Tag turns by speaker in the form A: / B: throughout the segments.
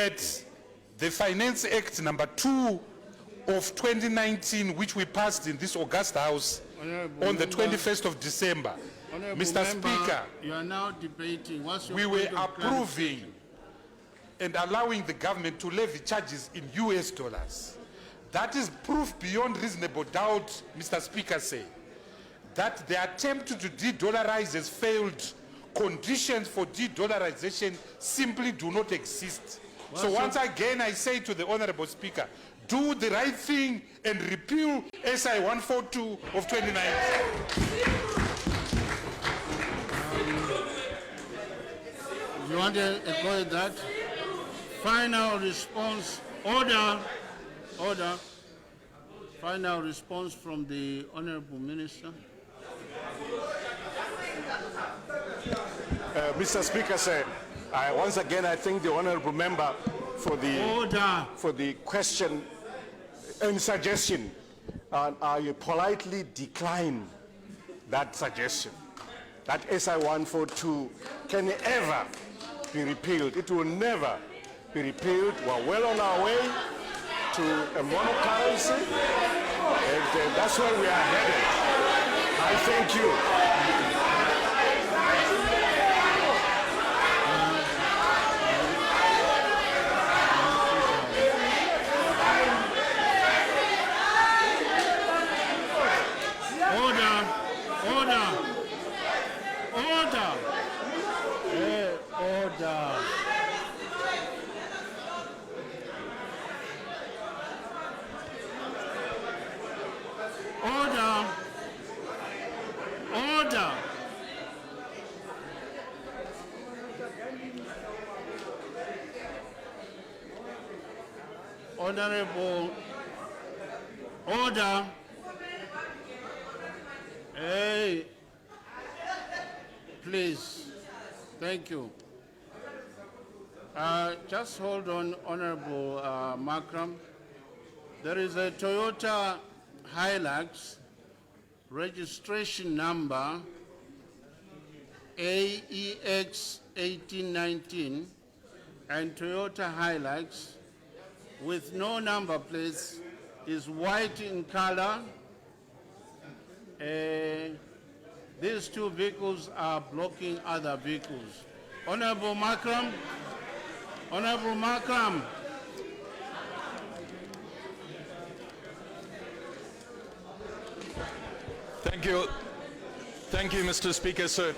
A: at the Finance Act number 2 of 2019, which we passed in this August House on the 21st of December. Mr. Speaker,
B: you are now debating. What's your
A: we were
B: point of
A: approving and allowing the government to levy charges in US dollars. That is proof beyond reasonable doubt, Mr. Speaker, say, that the attempt to de-dollarize has failed. Conditions for de-dollarization simply do not exist. So once again, I say to the Honorable Speaker, do the right thing and repeal SI 142 of 2019.
B: You want to echo that? Final response. Order. Order. Final response from the Honorable Minister.
C: Mr. Speaker, sir, once again I thank the honourable member for the question and suggestion, and I politely decline that suggestion that SI 142 can ever be repealed. It will never be repealed. We're well on our way to a monocurrency, and that's where we are headed. I thank you.
B: Honorable, order. Hey, please. Thank you. Just hold on, Honorable Makram. There is a Toyota Hilux registration number AEX 1819 and Toyota Hilux with no number plates, is white in color. These two vehicles are blocking other vehicles. Honorable Makram, Honorable Makram.
D: Thank you, Mr. Speaker, sir.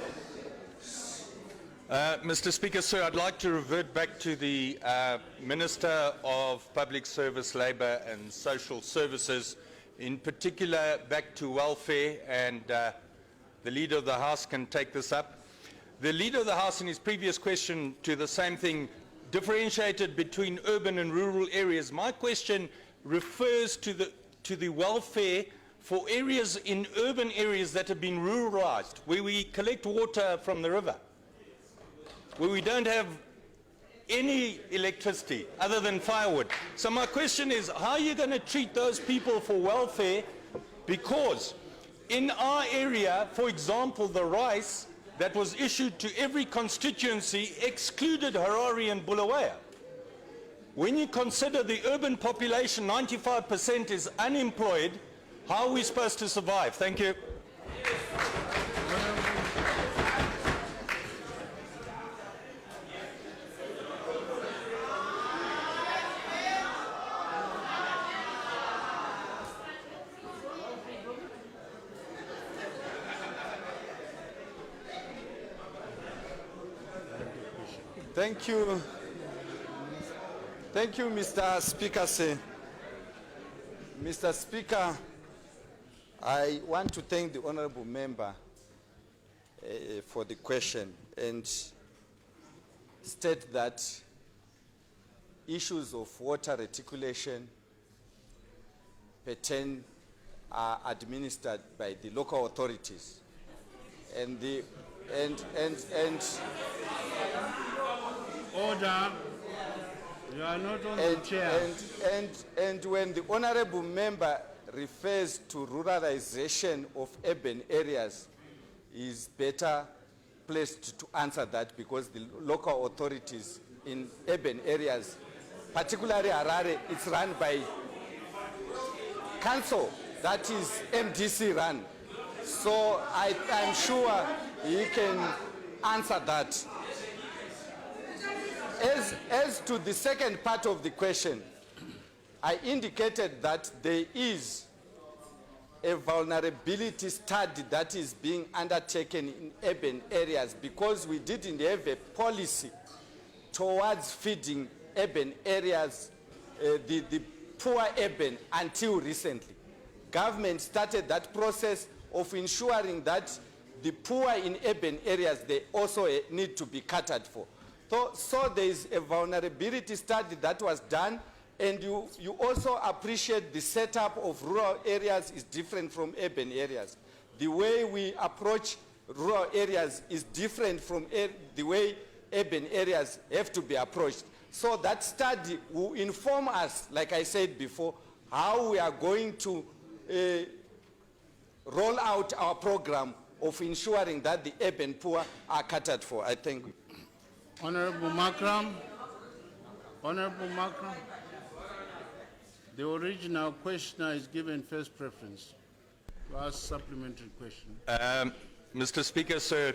D: Mr. Speaker, sir, I'd like to revert back to the Minister of Public Service, Labour and Social Services, in particular back to welfare, and the Leader of the House can take this up. The Leader of the House in his previous question to the same thing differentiated between urban and rural areas. My question refers to the welfare for areas in urban areas that have been ruralized, where we collect water from the river, where we don't have any electricity other than firewood. So my question is, how are you going to treat those people for welfare? Because in our area, for example, the rice that was issued to every constituency excluded Harare and Bulawayo. When you consider the urban population, 95% is unemployed, how are we supposed to survive? Thank you.
E: Thank you. Thank you, Mr. Speaker. Mr. Speaker, I want to thank the honorable member for the question and state that issues of water reticulation pertain are administered by the local authorities, and the
B: order. You are not on the chair.
E: And when the honorable member refers to ruralization of urban areas, he is better placed to answer that, because the local authorities in urban areas particularly Harare, it's run by council, that is MDC run. So I'm sure he can answer that. As to the second part of the question, I indicated that there is a vulnerability study that is being undertaken in urban areas because we didn't have a policy towards feeding urban areas, the poor urban, until recently. Government started that process of ensuring that the poor in urban areas, they also need to be catered for. So there is a vulnerability study that was done, and you also appreciate the setup of rural areas is different from urban areas. The way we approach rural areas is different from the way urban areas have to be approached. So that study will inform us, like I said before, how we are going to roll out our program of ensuring that the urban poor are catered for. I thank you.
B: Honorable Makram. Honorable Makram. The original questioner is given first preference to ask supplementary question.
D: Mr. Speaker, sir,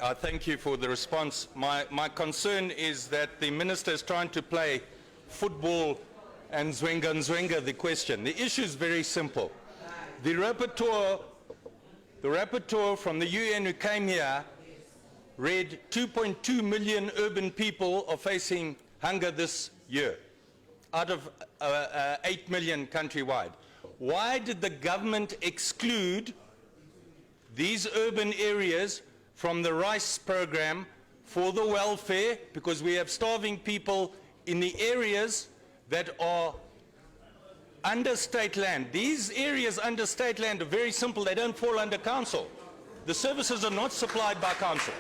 D: I thank you for the response. My concern is that the minister is trying to play football and zwenga the question. The issue is very simple. The rapporteur from the UN who came here read 2.2 million urban people are facing hunger this year, out of 8 million countrywide. Why did the government exclude these urban areas from the rice program for the welfare? Because we have starving people in the areas that are under state land. These areas under state land are very simple. They don't fall under council. The services are not supplied by council.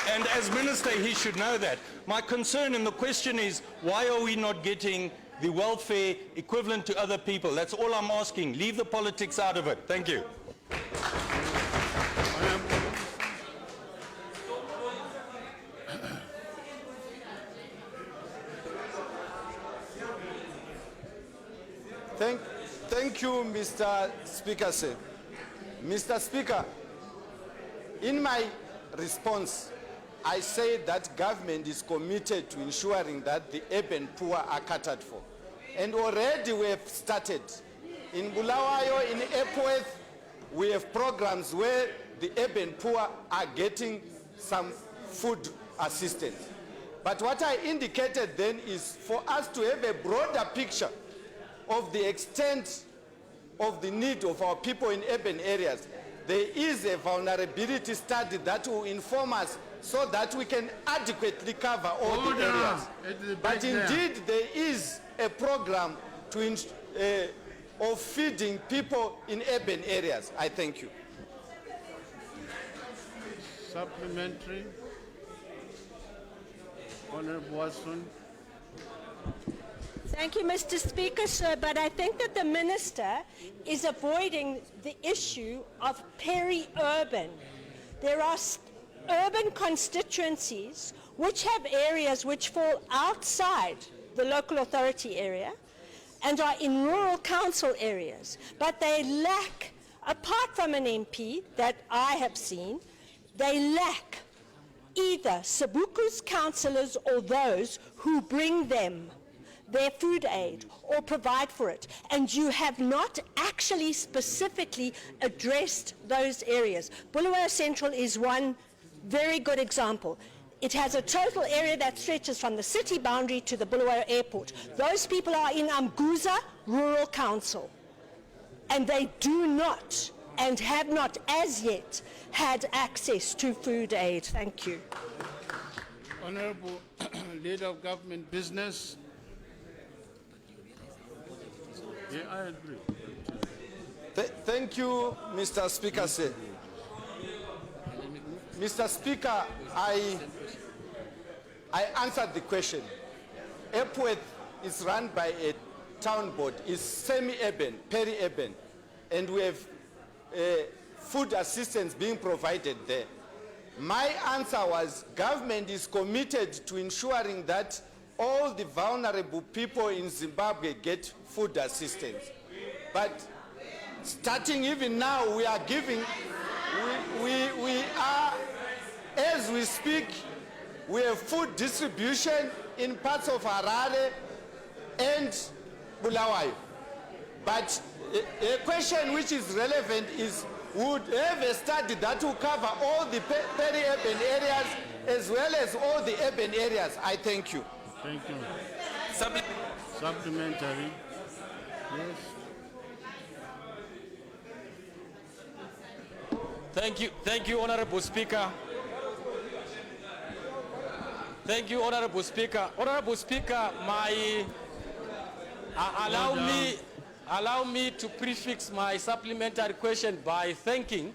D: And as minister, he should know that. My concern and the question is, why are we not getting the welfare equivalent to other people? That's all I'm asking. Leave the politics out of it. Thank you.
E: Thank you, Mr. Speaker, sir. Mr. Speaker, in my response, I say that government is committed to ensuring that the urban poor are catered for. And already we have started. In Bulawayo, in Epworth, we have programs where the urban poor are getting some food assistance. But what I indicated then is for us to have a broader picture of the extent of the need of our people in urban areas. There is a vulnerability study that will inform us so that we can adequately cover all the areas. But indeed, there is a program of feeding people in urban areas. I thank you.
B: Supplementary. Honorable Watson.
F: Thank you, Mr. Speaker, sir, but I think that the minister is avoiding the issue of peri-urban. There are urban constituencies which have areas which fall outside the local authority area and are in rural council areas, but they lack, apart from an MP that I have seen, they lack either Sabuku's councillors or those who bring them their food aid or provide for it. And you have not actually specifically addressed those areas. Bulawayo Central is one very good example. It has a total area that stretches from the city boundary to the Bulawayo airport. Those people are in Amguza Rural Council, and they do not and have not as yet had access to food aid. Thank you.
B: Honorable Leader of Government Business. Yeah, I agree.
E: Thank you, Mr. Speaker, sir. Mr. Speaker, I answered the question. Epworth is run by a town board. It's semi-urban, peri-urban, and we have food assistance being provided there. My answer was government is committed to ensuring that all the vulnerable people in Zimbabwe get food assistance. But starting even now, we are giving, we are, as we speak, we have food distribution in parts of Harare and Bulawayo. But a question which is relevant is, would have a study that will cover all the peri-urban areas as well as all the urban areas. I thank you.
B: Thank you. Supplementary. Yes.
G: Thank you, Honorable Speaker. Thank you, Honorable Speaker. Honorable Speaker, allow me to prefix my supplementary question by thanking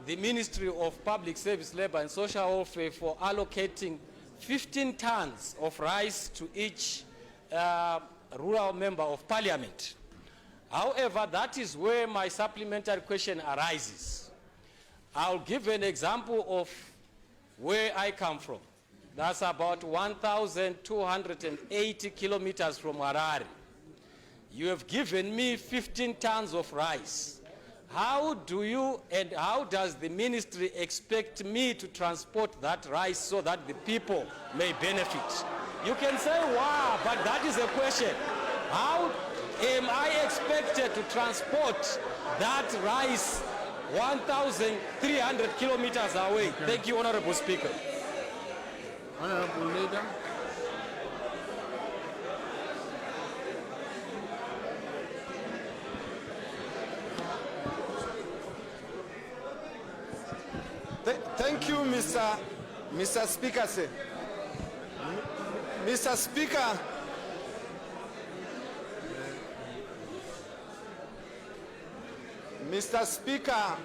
G: the Ministry of Public Service, Labour and Social Welfare for allocating 15 tons of rice to each rural member of parliament. However, that is where my supplementary question arises. I'll give an example of where I come from. That's about 1,280 kilometers from Harare. You have given me 15 tons of rice. How do you and how does the ministry expect me to transport that rice so that the people may benefit? You can say, wow, but that is a question. How am I expected to transport that rice 1,300 kilometers away?
B: Okay.
G: Thank you, Honorable Speaker.
B: Honorable Leader.
E: Thank you, Mr. Speaker, sir. Mr. Speaker, Mr. Speaker,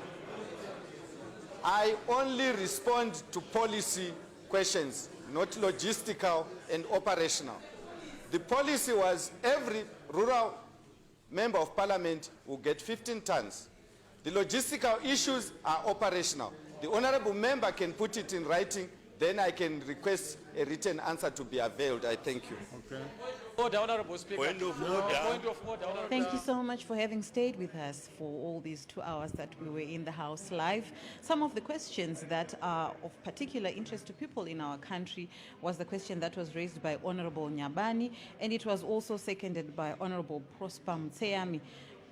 E: I only respond to policy questions, not logistical and operational. The policy was every rural member of parliament will get 15 tons. The logistical issues are operational. The honorable member can put it in writing, then I can request a written answer to be availed. I thank you.
B: Okay.
G: Order, Honorable Speaker.
H: Point of order.
G: Point of order, Honorable.
I: Thank you so much for having stayed with us for all these 2 hours that we were in the House live. Some of the questions that are of particular interest to people in our country was the question that was raised by Honorable Nyabani, and it was also seconded by Honorable Prosper Mtseyami.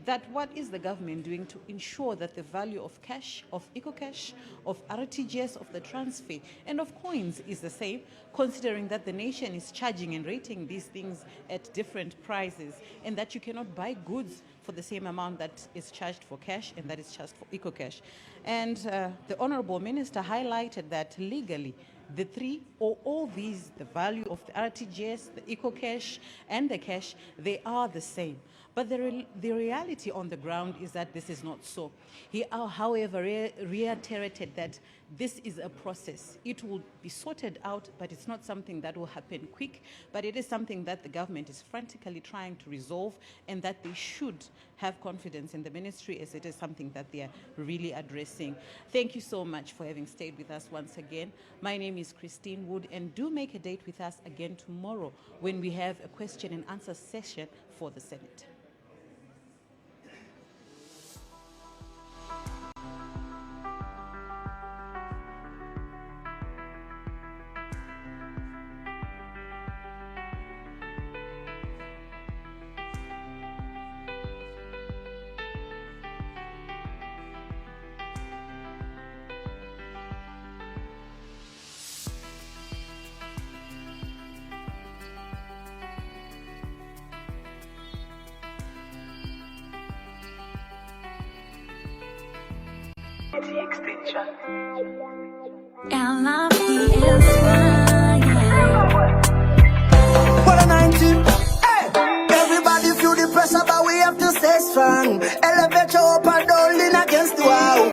I: That what is the government doing to ensure that the value of cash, of eco-cash, of RTGS, of the transfer, and of coins is the same, considering that the nation is charging and rating these things at different prices, and that you cannot buy goods for the same amount that is charged for cash and that is charged for eco-cash. And the Honorable Minister highlighted that legally, the three, or all these, the value of the RTGS, the eco-cash, and the cash, they are the same. But the reality on the ground is that this is not so. He, however, reiterated that this is a process. It will be sorted out, but it's not something that will happen quick, but it is something that the government is frantically trying to resolve, and that they should have confidence in the ministry, as it is something that they are really addressing. Thank you so much for having stayed with us once again. My name is Christine Wood, and do make a date with us again tomorrow when we have a question and answer session for the Senate.
J: And